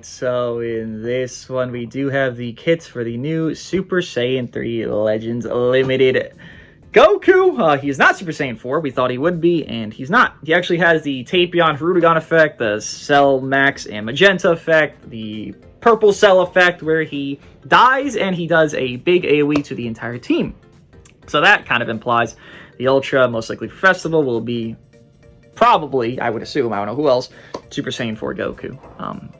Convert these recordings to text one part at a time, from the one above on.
Alright, so in this one we do have the kits for the new Super Saiyan 3 Legends Limited Goku. He's not Super Saiyan 4, we thought he would be, and he's not. He actually has the Tapion Dooogote effect, the Cell Max and Magenta effect, the Purple Cell effect where he dies and he does a big AoE to the entire team. So that kind of implies the Ultra, most likely for Festival, will be probably, I would assume, I don't know who else, Super Saiyan 4 Goku.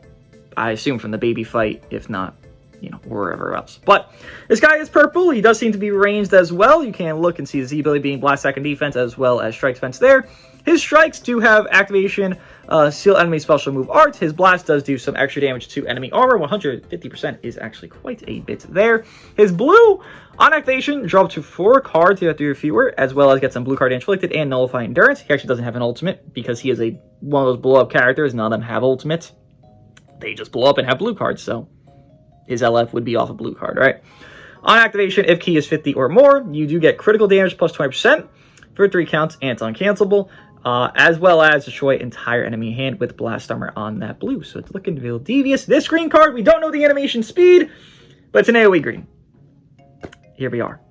I assume from the baby fight, if not, you know, wherever else. But this guy is purple. He does seem to be ranged as well. You can look and see his Z ability being Blast Attack and Defense as well as Strike Defense there. His strikes do have activation, seal enemy special move art. His blast does do some extra damage to enemy armor. 150% is actually quite a bit there. His blue, on activation, drop to 4 cards, you have 3 or fewer, as well as get some blue card inflicted and nullify endurance. He actually doesn't have an ultimate because he is one of those blow up characters. None of them have ultimates. They just blow up and have blue cards, so his LF would be off a blue card, right? On activation, if key is 50 or more, you do get critical damage plus 20% for 3 counts, and it's uncancelable. As well as destroy entire enemy hand with blast armor on that blue. So it's looking real devious. This green card, we don't know the animation speed, but it's an AoE green. Here we are.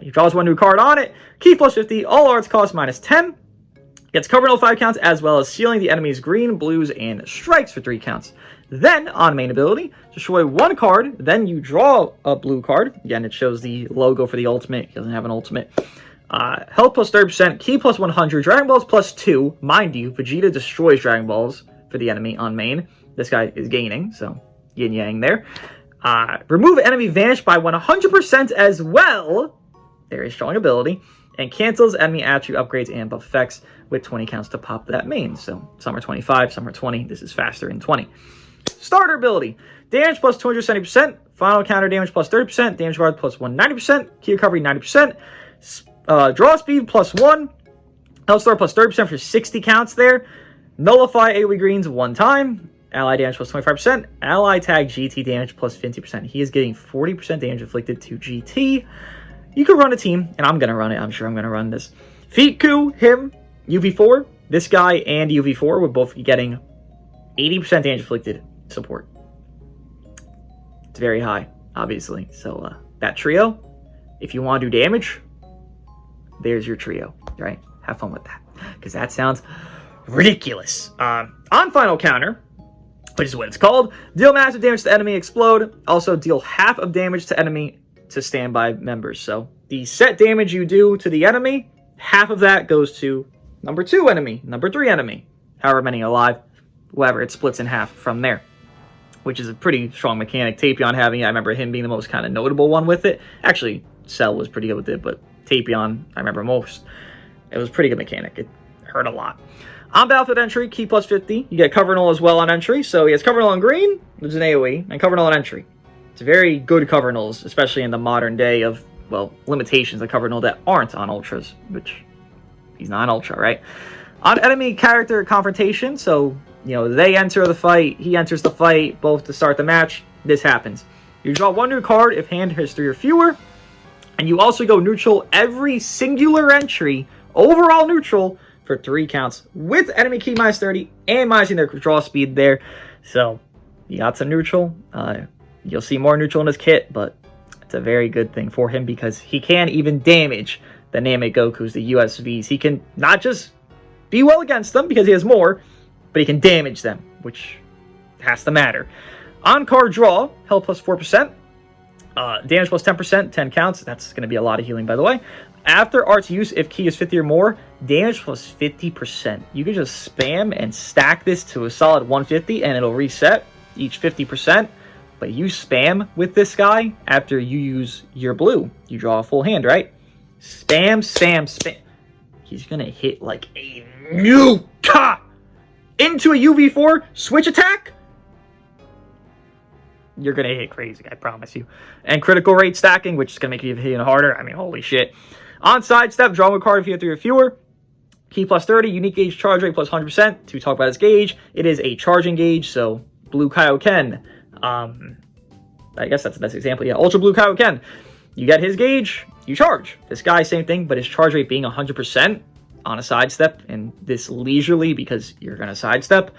He draws 1 new card on it. Key plus 50, all arts cost minus 10. Gets covered all 5 counts, as well as sealing the enemy's green, blues, and strikes for 3 counts. Then, on main ability, destroy 1 card, then you draw a blue card. Again, it shows the logo for the ultimate. He doesn't have an ultimate. Health plus 30%, Ki plus 100, Dragon Balls plus 2. Mind you, Vegeta destroys Dragon Balls for the enemy on main. This guy is gaining, so yin-yang there. Remove enemy Vanish by 100% as well. Very strong ability. And cancels enemy attribute upgrades and buff effects with 20 counts to pop that main. So some are 25, some are 20. This is faster in 20. Starter ability. Damage plus 270%. Final counter damage plus 30%. Damage guard plus 190%. Key recovery 90%. Draw speed plus 1. Health store plus 30% for 60 counts there. Nullify AoE greens 1 time. Ally damage plus 25%. Ally tag GT damage plus 50%. He is getting 40% damage inflicted to GT. You could run a team, and I'm going to run it. I'm sure I'm going to run this. Fiku, him, UV4. This guy and UV4 would both be getting 80% damage inflicted support. It's very high, obviously. So that trio, if you want to do damage, there's your trio, right? Have fun with that, because that sounds ridiculous. On final counter, which is what it's called, deal massive damage to enemy, explode. Also deal half of damage to enemy to standby members. So the set damage you do to the enemy, half of that goes to number 2 enemy, number 3 enemy, however many alive, whatever, it splits in half from there, which is a pretty strong mechanic. Tapion having it, I remember him being the most kind of notable one with it. Actually, Cell was pretty good with it, but Tapion, I remember most. It was a pretty good mechanic. It hurt a lot. On battlefield entry, Key plus 50. You get Cover Null as well on entry. So he has Cover Null on green, which is an AoE, and Cover Null on entry. It's very good Cover Nulls, especially in the modern day of, well, limitations of Cover Null that aren't on Ultras, which he's not an Ultra, right? On enemy character confrontation, so, you know, they enter the fight, he enters the fight, both to start the match, this happens. You draw 1 new card if hand has 3 or fewer, and you also go neutral every singular entry, overall neutral, for 3 counts, with enemy key minus 30 and minusing their draw speed there. So, you got some neutral. You'll see more neutral in his kit, but it's a very good thing for him because he can even damage the Namek Gokus, the USVs. He can not just be well against them because he has more, but he can damage them, which has to matter. On card draw, health plus 4%. Damage plus 10%, 10 counts. That's going to be a lot of healing, by the way. After art's use, if key is 50 or more, damage plus 50%. You can just spam and stack this to a solid 150, and it'll reset each 50%. But you spam with this guy after you use your blue. You draw a full hand, right? Spam, spam, spam. He's going to hit like a nuke into a UV4 switch attack. You're going to hit crazy, I promise you. And critical rate stacking, which is going to make you hit even harder. I mean, holy shit. On sidestep, draw a card if you have 3 or fewer. Key plus 30, unique gauge charge rate plus 100%. To talk about his gauge, it is a charging gauge, so Blue Kaioken. I guess that's the best example. Yeah, Ultra Blue Kaioken. You get his gauge, you charge. This guy, same thing, but his charge rate being 100% on a sidestep, and this leisurely because you're going to sidestep,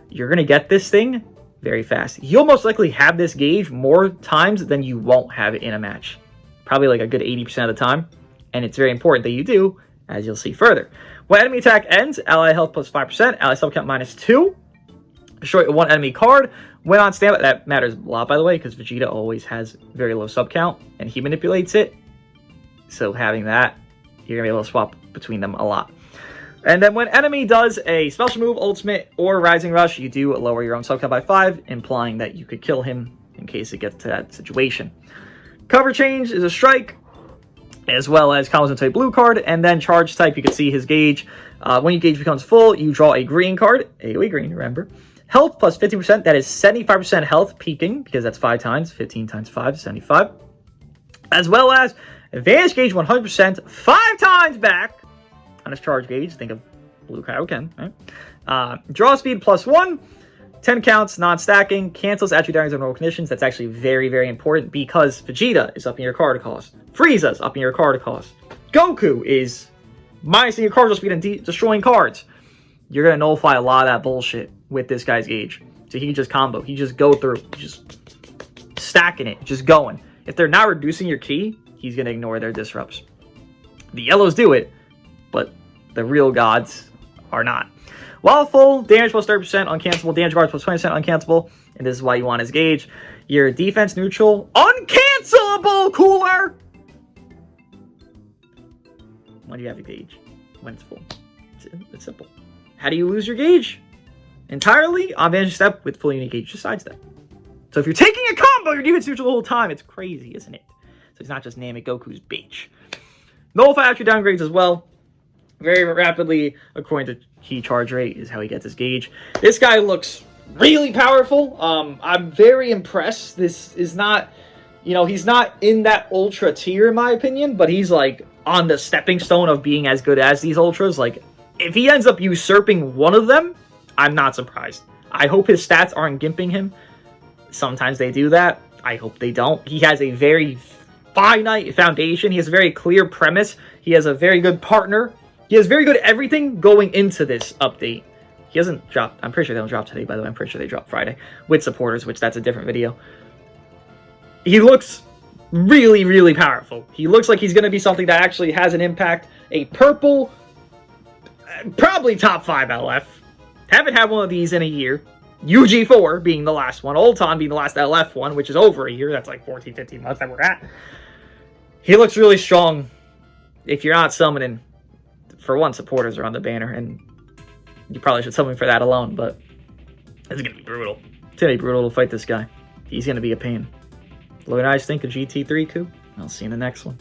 you're going to get this thing very fast. You'll most likely have this gauge more times than you won't have it in a match. Probably like a good 80% of the time. And it's very important that you do, as you'll see further. When enemy attack ends, ally health plus 5%, ally sub count -2. Destroy one enemy card. When on standby, that matters a lot, by the way, because Vegeta always has very low sub count, and he manipulates it. So having that, you're going to be able to swap between them a lot. And then when enemy does a special move, ultimate, or rising rush, you do lower your own sub count by 5, implying that you could kill him in case it gets to that situation. Cover change is a strike, as well as combos into a blue card, and then charge type, you can see his gauge. When your gauge becomes full, you draw a green card, AoE green, remember. Health plus 50%, that is 75% health peaking, because that's 5 times, 15 times 5, 75. As well as advantage gauge 100%, 5 times back on his charge gauge. Think of Blue Kaioken, right? Draw speed plus 1, 10 counts, non-stacking, cancels attribute damage on normal conditions. That's actually very, very important because Vegeta is upping your card cost. Frieza's upping your card cost. Goku is minusing your card speed and destroying cards. You're going to nullify a lot of that bullshit with this guy's gauge. So he can just combo. He just go through. Just stacking it. Just going. If they're not reducing your ki, he's going to ignore their disrupts. The yellows do it, but the real gods are not. While full, damage plus 30% uncancelable, damage guards plus 20% uncancelable, and this is why you want his gauge. Your defense neutral, uncancelable, cooler! When do you have your gauge? When it's full. It's simple. How do you lose your gauge? Entirely on vantage step with full unique gauge, just sidestep. So if you're taking a combo, your defense neutral the whole time. It's crazy, isn't it? So it's not just Namek Goku's bitch. Nullify after downgrades as well. Very rapidly, according to key charge rate, is how he gets his gauge. This guy looks really powerful. I'm very impressed. This is not, you know, he's not in that ultra tier in my opinion, but he's like on the stepping stone of being as good as these ultras. Like, if he ends up usurping one of them, I'm not surprised. I hope his stats aren't gimping him. Sometimes they do that. I hope they don't. He has a very finite foundation. He has a very clear premise. He has a very good partner. He has very good everything going into this update. He hasn't dropped. I'm pretty sure they don't drop today, by the way. I'm pretty sure they drop Friday with supporters, which that's a different video. He looks really, really powerful. He looks like he's going to be something that actually has an impact. A purple, probably top 5 LF. Haven't had one of these in a year. UG4 being the last one. Ulton being the last LF one, which is over a year. That's like 14, 15 months that we're at. He looks really strong. If you're not summoning, for one, supporters are on the banner, and you probably should summon for that alone, but it's going to be brutal. It's going to be brutal to fight this guy. He's going to be a pain. What do you guys think of GT3, Coup? I'll see you in the next one.